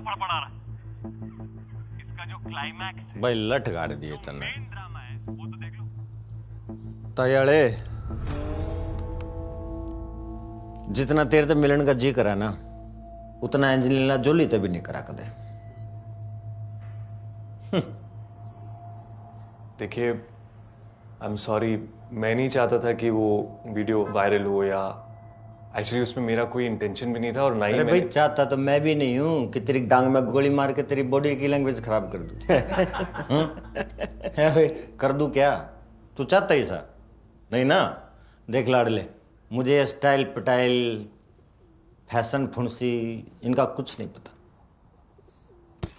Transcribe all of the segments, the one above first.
फड़फड़ा रहा है। इसका जो क्लाइमैक्स भाई लठ गाड़ दिए तने मेन ड्रामा है वो तो देख लो। तयाले जितना तेरे से मिलन का जी करा ना उतना एंजेलिना जोली से भी नहीं करा कदे। देखिए आई एम सॉरी, मैं नहीं चाहता था कि वो वीडियो वायरल हो, या एक्चुअली उसमें मेरा कोई इंटेंशन भी नहीं था और ना ही अरे मैंने। भाई चाहता तो मैं भी नहीं हूं कि तेरी डांग में गोली मार के तेरी बॉडी की लैंग्वेज खराब कर दूं। है भाई कर दूं क्या? तू चाहता ही सा नहीं ना? देख लाडले, मुझे ये स्टाइल पटाइल फैशन फुंसी इनका कुछ नहीं पता।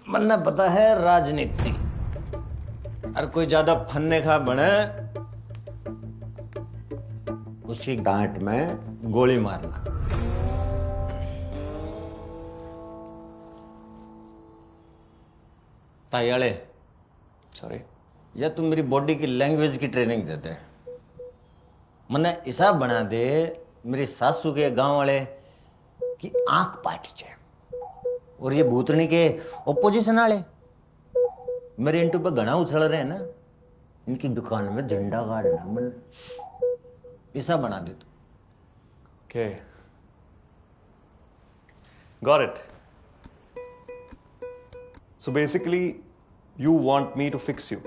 मन्ना पता है राजनीति। और कोई ज्यादा फन्ने खा बने उसकी गांठ में गोली मारना। तायाले सॉरी, या तुम मेरी बॉडी की लैंग्वेज की ट्रेनिंग देते हैं। मन्ने ऐसा बना दे मेरी सासू के गांव वाले की आंख पाट जाए। और ये भूतनी के ओपोजिशन वाले मेरे इंटू पे घना उछल रहे हैं ना, इनकी दुकान में झंडा गाड़ना मन ऐसा बना दे तू। Okay got it. So basically you want me to fix you.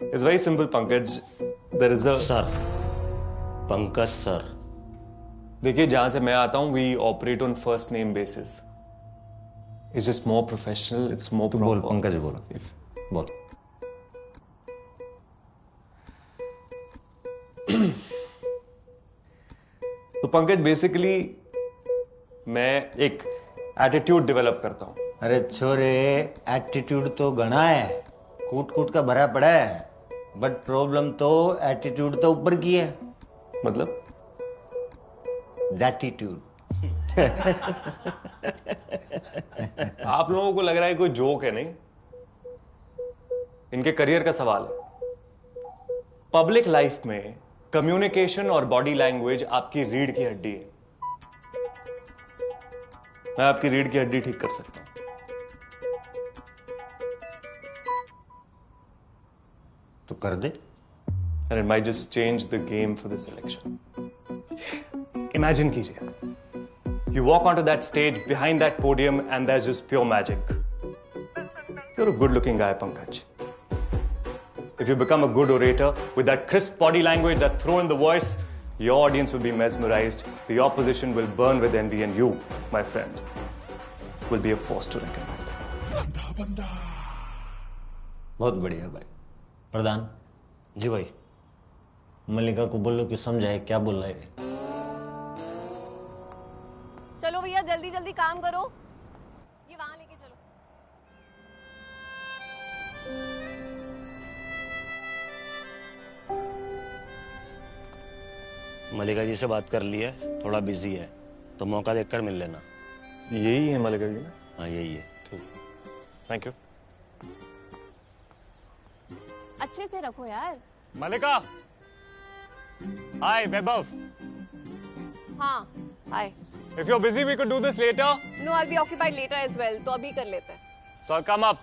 It's very simple Pankaj, there is a sir, Pankaj sir. देखिए जहां से मैं आता हूं we operate on first name basis. It's just more professional, it's more तू बोल proper. Pankaj बोल बोल। तो पंकज बेसिकली मैं एक एटीट्यूड डेवलप करता हूं। अरे छोरे एटीट्यूड तो घना है, कूट कूट का भरा पड़ा है, बट प्रॉब्लम तो एटीट्यूड तो ऊपर की है। मतलब जैटीट्यूड। आप लोगों को लग रहा है कोई जोक है, नहीं? इनके करियर का सवाल है। पब्लिक लाइफ में कम्युनिकेशन और बॉडी लैंग्वेज आपकी रीढ़ की हड्डी है। मैं आपकी रीढ़ की हड्डी ठीक कर सकता हूं। तो कर दे। And it might just change the game for this election. Imagine कीजिए, you walk onto that stage behind that podium and there's just pure magic. You're a good-looking guy, Pankaj. If you become a good orator with that crisp body language, that throw in the voice, your audience will be mesmerized, the opposition will burn with envy, and you, my friend, will be a force to reckon with. बहुत बढ़िया भाई। प्रधान जी भाई। मल्लिका को बोलो कि समझाए क्या बोल रहा है। चलो भैया जल्दी जल्दी काम करो, ये वहां लेके चलो। मल्लिका जी से बात कर ली है, थोड़ा बिजी है, तो मौका देखकर मिल लेना। यही है मल्लिका जी ना? हाँ यही है। Thank you. अच्छे से रखो यार। मल्लिका, हाय वैभव। हाँ hi. If you're busy, we could do this later. No I be occupied later as well, तो अभी कर लेते हैं। So I'll come up.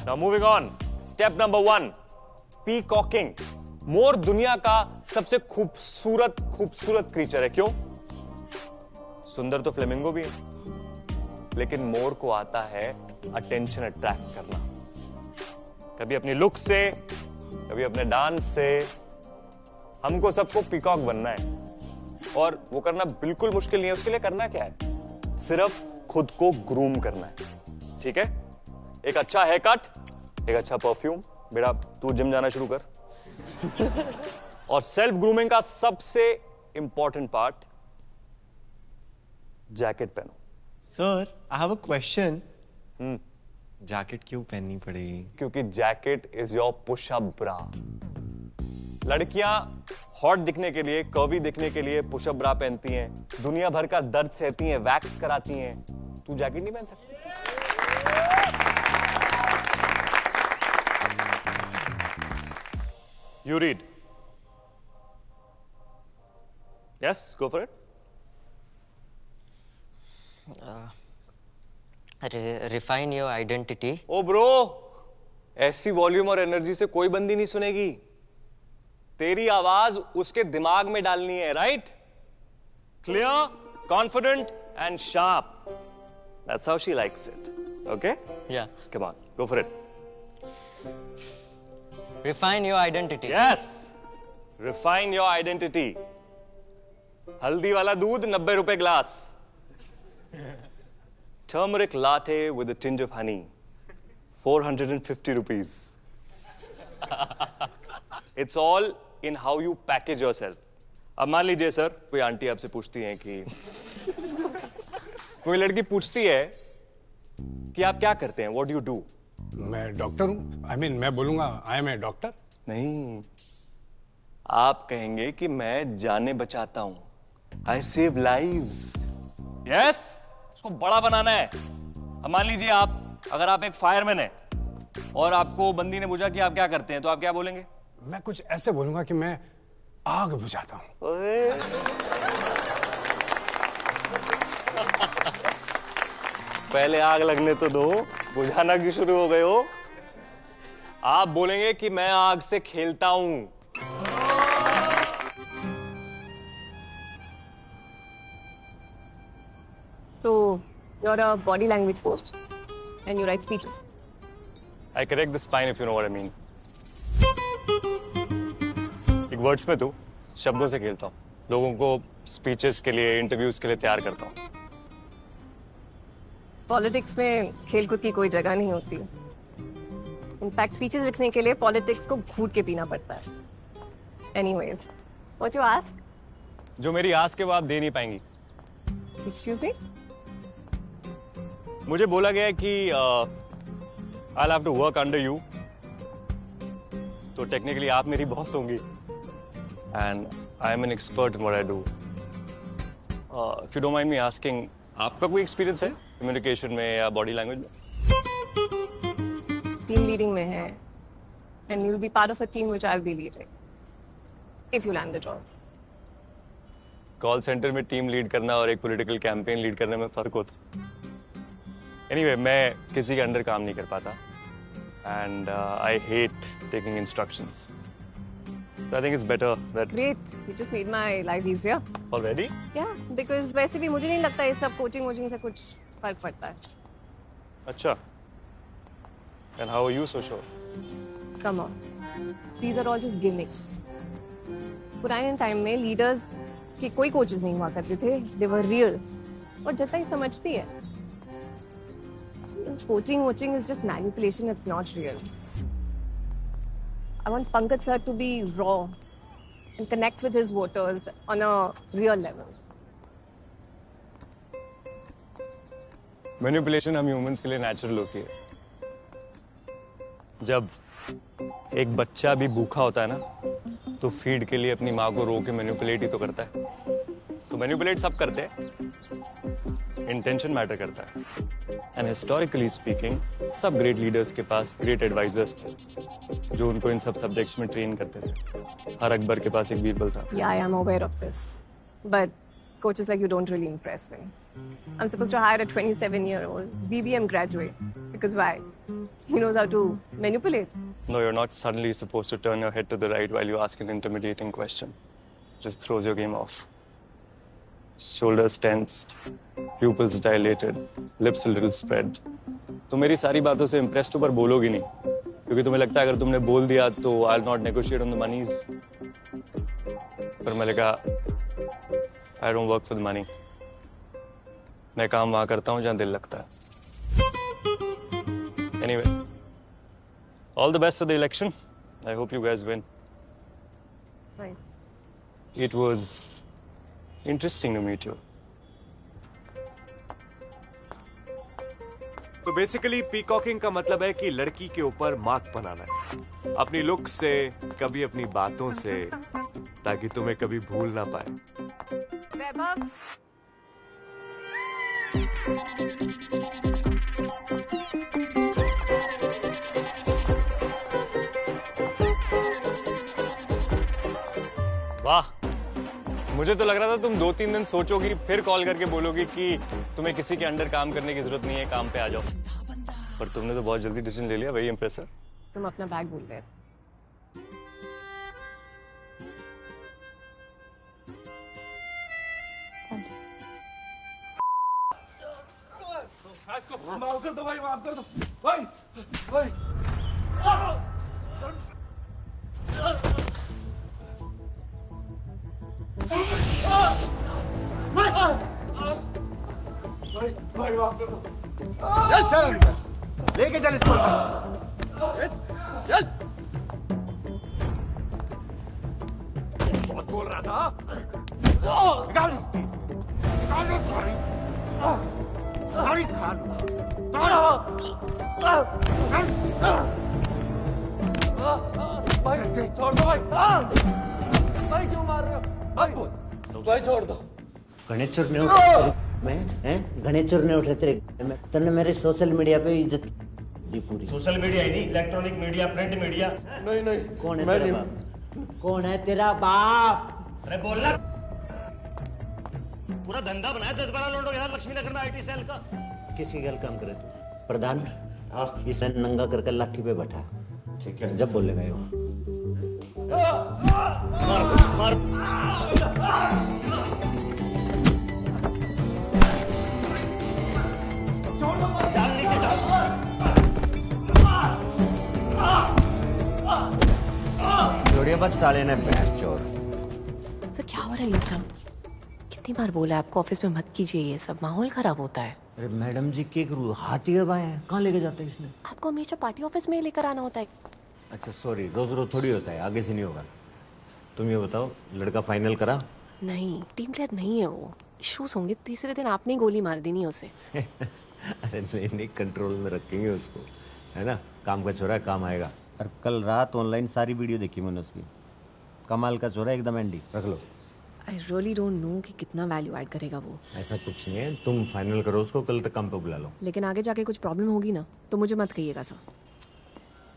Now moving on. Step number 1. Peacocking. मोर दुनिया का सबसे खूबसूरत क्रीचर है। क्यों? सुंदर तो फ्लेमिंगो भी है, लेकिन मोर को आता है अटेंशन अट्रैक्ट करना। कभी अपनी लुक से, कभी अपने डांस से। हमको सबको पीकॉक बनना है, और वो करना बिल्कुल मुश्किल नहीं है। उसके लिए करना क्या है? सिर्फ खुद को ग्रूम करना है। ठीक है? एक अच्छा हेयर कट, एक अच्छा परफ्यूम। बेटा तू जिम जाना शुरू कर। और सेल्फ ग्रूमिंग का सबसे इंपॉर्टेंट पार्ट, जैकेट पहनो। Sir I have a question. Jacket क्यों पहननी पड़ेगी? क्योंकि jacket is your push up bra. लड़कियां हॉट दिखने के लिए, कर्वी दिखने के लिए पुशअप ब्रा पहनती हैं, दुनिया भर का दर्द सहती हैं, वैक्स कराती हैं। तू जैकेट नहीं पहन सकती? You read. Yes, go for it. Refine your identity. Oh bro, ऐसी वॉल्यूम और एनर्जी से कोई बंदी नहीं सुनेगी। तेरी आवाज उसके दिमाग में डालनी है, right? Clear, confident and sharp. That's how she likes it. Okay? Yeah. Come on, go for it. Refine your identity. Yes. Refine your identity. हल्दी वाला दूध 90 रुपए glass. Turmeric latte with a tinge of honey. 450 rupees. It's all in how you package yourself. अब मान लीजिए sir, कोई aunty आपसे पूछती है कि कोई लड़की पूछती है कि आप क्या करते हैं? What do you do? मैं डॉक्टर हूँ। मैं बोलूंगा आई एम ए डॉक्टर। नहीं, आप कहेंगे कि मैं जानें बचाता हूं। I save lives. Yes? उसको बड़ा बनाना है। अब मान लीजिए अगर आप एक फायरमैन हैं और आपको बंदी ने पूछा कि आप क्या करते हैं, तो आप क्या बोलेंगे? मैं कुछ ऐसे बोलूंगा कि मैं आग बुझाता हूँ। पहले आग लगने तो दो, बुझाना क्यों शुरू हो गए हो? आप बोलेंगे कि मैं आग से खेलता हूं। So, you're a body language coach and you write speeches. I correct the spine if you know what I mean. एक वर्ड्स में तो शब्दों से खेलता हूँ, लोगों को स्पीचेस के लिए, इंटरव्यूज के लिए तैयार करता हूँ। पॉलिटिक्स में खेलकूद की कोई जगह नहीं होती। इनफैक्ट स्पीचेस लिखने के लिए पॉलिटिक्स को घूट के पीना पड़ता है। Anyways, what you ask? जो मेरी आस के वो आप दे नहीं पाएंगी। Excuse me? मुझे बोला गया है कि I'll have to work under you. तो टेक्निकली आप मेरी बॉस होंगी। And I am an expert in what I do. If you don't mind me asking, आपका कोई एक्सपीरियंस है कम्युनिकेशन में या बॉडी लैंग्वेज में? टीम लीडिंग में है and you'll be part of a team which I'll be leading if you land the job. Call centre में team lead करना और एक पॉलिटिकल कैंपेन लीड करने में फर्क होता है। एनीवे, मैं किसी के अंडर काम नहीं कर पाता and I hate taking instructions. So I think it's better that Great, you just made my life easier. already. Yeah, because वैसे भी मुझे नहीं लगता ये सब कोचिंग से कुछ फर्क पड़ता है। अच्छा। And how are you so sure? Come on, these are all just gimmicks. पुराने टाइम में लीडर्स के कोई कोचेस नहीं हुआ करते थे, they were real. और जनता ही समझती है। Coaching is just manipulation, it's not real. I want Pankaj sir to be raw and connect with his voters on a real level. Manipulation हम ह्यूमंस के लिए नेचुरल होती है। जब एक बच्चा भी भूखा होता है ना, तो फीड के लिए अपनी माँ को रो के मैनिपुलेट ही तो करता है। तो मैनिपुलेट सब करते हैं, इंटेंशन मैटर करता है। एंड हिस्टोरिकली स्पीकिंग, सब ग्रेट लीडर्स के पास ग्रेट एडवाइजर्स थे जो उनको इन सब सब्जेक्ट्स में ट्रेन करते थे। हर अकबर के पास एक बीरबल था। Yeah, I am aware of this. But coaches like you don't really impress me. I'm supposed to hire a 27-year-old BBM graduate. Because why? He knows how to manipulate. No, you're not suddenly supposed to turn your head to the right while you ask an intimidating question. Just throws your game off. Shoulders tensed, pupils dilated, lips a little spread. तो मेरी सारी बातों से impressed हो पर बोलोगी नहीं, क्योंकि तुम्हें लगता है अगर तुमने बोल दिया तो I'll not negotiate on the monies. पर मैंने कहा I don't work for the money. मैं काम वहाँ करता हूँ जहाँ दिल लगता है. Anyway, all the best for the election. I hope you guys win. Nice. It was interesting to meet you. तो बेसिकली पीकॉकिंग का मतलब है कि लड़की के ऊपर मार्क बनाना है, अपनी लुक से, कभी अपनी बातों से, ताकि तुम्हें कभी भूल ना पाए। वैभव, वाह, मुझे तो लग रहा था तुम 2-3 दिन सोचोगी, फिर कॉल करके बोलोगी कि तुम्हें किसी के अंडर काम करने की जरूरत नहीं है, काम पे आ जाओ। पर तुमने तो बहुत जल्दी डिसीजन ले लिया, वेरी इंप्रेसिव। तुम अपना बैग भूल गए। माफ कर दो भाई, माफ कर दो भाई, भाई। भाई माफ कर दो। चल चल लेके चल इसको। चल। बहुत बोल रहा था। निकाल इसकी। निकाल इसकी। सारी खान। भाई छोड़ दो भाई। भाई क्यों मार रहे हो? भाई छोड़ दो। गणेशर ने उठे मैं हैं गणेशर ने उठे तेरे में तने मेरे सोशल मीडिया पे इज्जत दी पूरी। सोशल मीडिया ही नहीं, इलेक्ट्रॉनिक मीडिया, प्रिंट मीडिया। नहीं नहीं, कौन है मैं तेरा नहीं। बाप? कौन है तेरा बाप? अरे बोलना। पूरा धंधा बनाया 10-12 लोगों यहाँ लक्ष्मी नगर में IT सेल का। किसी गल काम करे तू प्रधान। हाँ, इसे नंगा करके लाठी पे बैठा। ठीक है, जब बोलेगा ये मार। डाल नीचे डाल। जोड़िए मत साले ने भैंस चोर। सर क्या हो रहा है ये सब? कितनी बार बोला आपको ऑफिस में मत कीजिए ये सब, माहौल खराब होता है। अरे मैडम जी के करूँ, हाथी अब आए हैं, कहाँ लेके जाते हैं इसने? आपको हमेशा पार्टी ऑफिस में ही लेकर आना होता है। अच्छा सॉरी, रोज रोज थोड़ी होता है, आगे से नहीं होगा। तुम ये बताओ, लड़का फाइनल करा? नहीं, टीम प्लेयर नहीं है वो, इश्यूज होंगे। तीसरे दिन आपने ही गोली मार देनी है उसे। अरे नहीं, कंट्रोल में रखेंगे उसको, है ना? काम का छोरा है, काम आएगा। और कल रात ऑनलाइन सारी वीडियो देखी मैंने उसकी, कमाल का छोरा, एकदम एंडी। रख लो। आई रियली डोंट नो कि कितना वैल्यू ऐड करेगा वो। ऐसा कुछ नहीं है, तुम फाइनल करो उसको, कल तक काम पे बुला लो। लेकिन आगे जाके कुछ प्रॉब्लम होगी ना तो मुझे मत कहिएगा सर।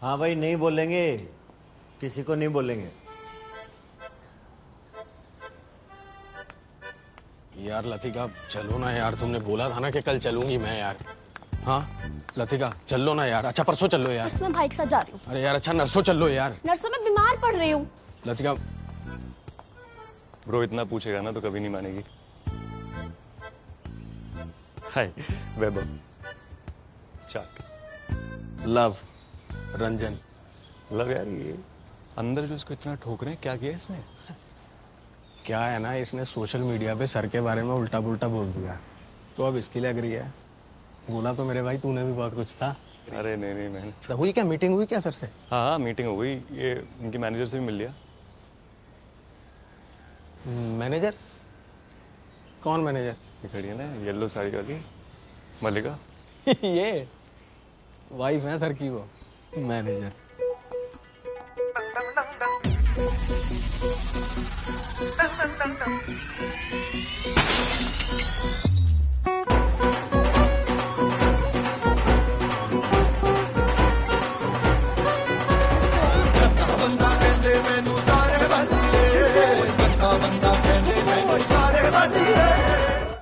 हाँ भाई, नहीं बोलेंगे, किसी को नहीं बोलेंगे। यार लतिका चलो ना यार, तुमने बोला था ना कि कल चलूंगी मैं यार। हाँ लतिका चल लो ना यार। अच्छा परसों चल लो यार। मैं भाई के साथ जा रही हूँ। अरे यार अच्छा नरसों चल लो यार। नर्सों में बीमार पड़ रही हूँ। लतिका ब्रो इतना पूछेगा ना तो कभी नहीं मानेगी। हाय वैभव। चाट। लव रंजन। लव यार, ये अंदर जो इसको इतना ठोक रहे हैं, क्या किया इसने? क्या है ना, इसने सोशल मीडिया पे सर के बारे में उल्टा पुल्टा बोल दिया, तो अब इसकी लग रही है। बोला तो मेरे भाई तूने भी बहुत कुछ था। अरे नहीं मैंने तो हुई क्या, मीटिंग हुई क्या सर से? हाँ मीटिंग हो गई, ये इनके मैनेजर से भी मिल लिया। मैनेजर? कौन मैनेजर? ये खड़ी है ना येलो साड़ी वाली, मल्लिका। ये वाइफ है सर की वो, मैनेजर।